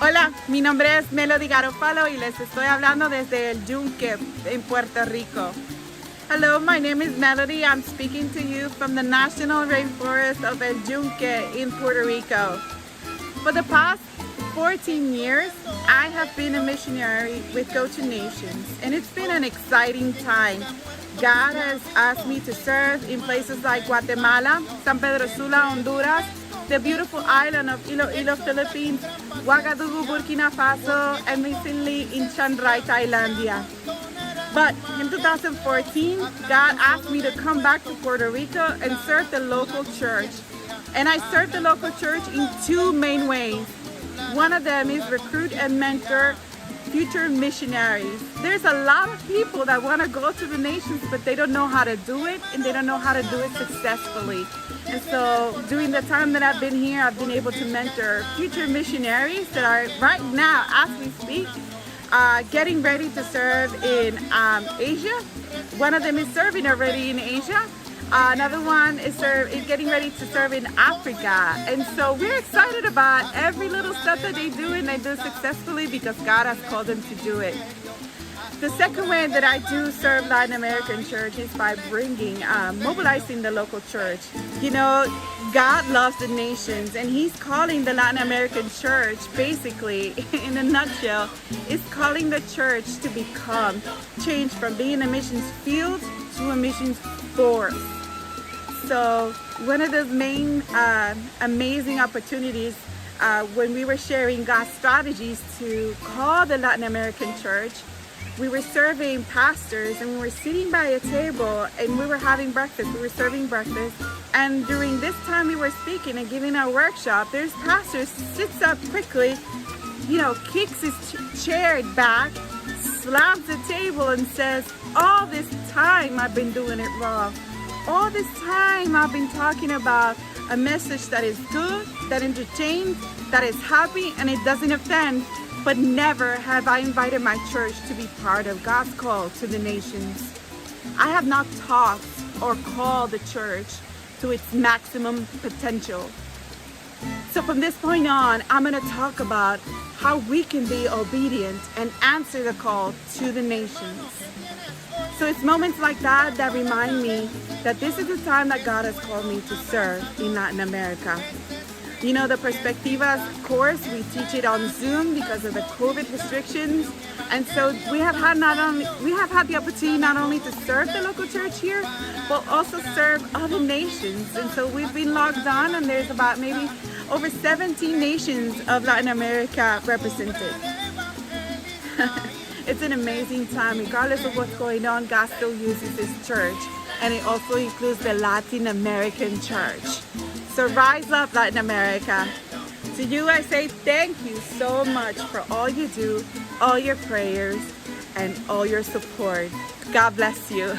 Hola, mi nombre es Melody Garofalo y les estoy hablando desde el Yunque in Puerto Rico. Hello, my name is Melody. I'm speaking to you from the National Rainforest of El Yunque in Puerto Rico. For the past 14 years, I have been a missionary with Go to Nations, and it's been an exciting time. God has asked me to serve in places like Guatemala, San Pedro Sula, Honduras, the beautiful island of Iloilo, Philippines, Ouagadougou, Burkina Faso, and recently in Chiang Rai, Thailand. But in 2014, God asked me to come back to Puerto Rico and serve the local church. And I serve the local church in two main ways. One of them is recruit and mentor future missionaries. There's a lot of people that want to go to the nations, but they don't know how to do it, and they don't know how to do it successfully. And so during the time that I've been here, I've been able to mentor future missionaries that are right now, as we speak, getting ready to serve in Asia. One of them is serving already in Asia. Another one is getting ready to serve in Africa. And so we're excited about every little step that they do, and they do successfully because God has called them to do it. The second way that I do serve Latin American church is by mobilizing the local church. You know, God loves the nations, and He's calling the Latin American church, basically, in a nutshell, is calling the church to become changed from being a missions field to a missions force. So one of the main amazing opportunities when we were sharing God's strategies to call the Latin American church, we were serving pastors, and we were sitting by a table and we were having breakfast. We were serving breakfast, and during this time we were speaking and giving a workshop. There's pastors sits up quickly, kicks his chair back, slams the table and says, "All this time I've been doing it wrong. All this time I've been talking about a message that is good, that entertains, that is happy, and it doesn't offend, but never have I invited my church to be part of God's call to the nations. I have not taught or called the church to its maximum potential." So from this point on, I'm going to talk about how we can be obedient and answer the call to the nations. So it's moments like that that remind me that this is the time that God has called me to serve in Latin America. You know, the Perspectivas course, we teach it on Zoom because of the COVID restrictions. And so we have had the opportunity not only to serve the local church here, but also serve other nations. And so we've been logged on, and there's about maybe over 17 nations of Latin America represented. It's an amazing time. Regardless of what's going on, God still uses His church. And it also includes the Latin American church. So rise up, Latin America. To you, I say thank you so much for all you do, all your prayers, and all your support. God bless you.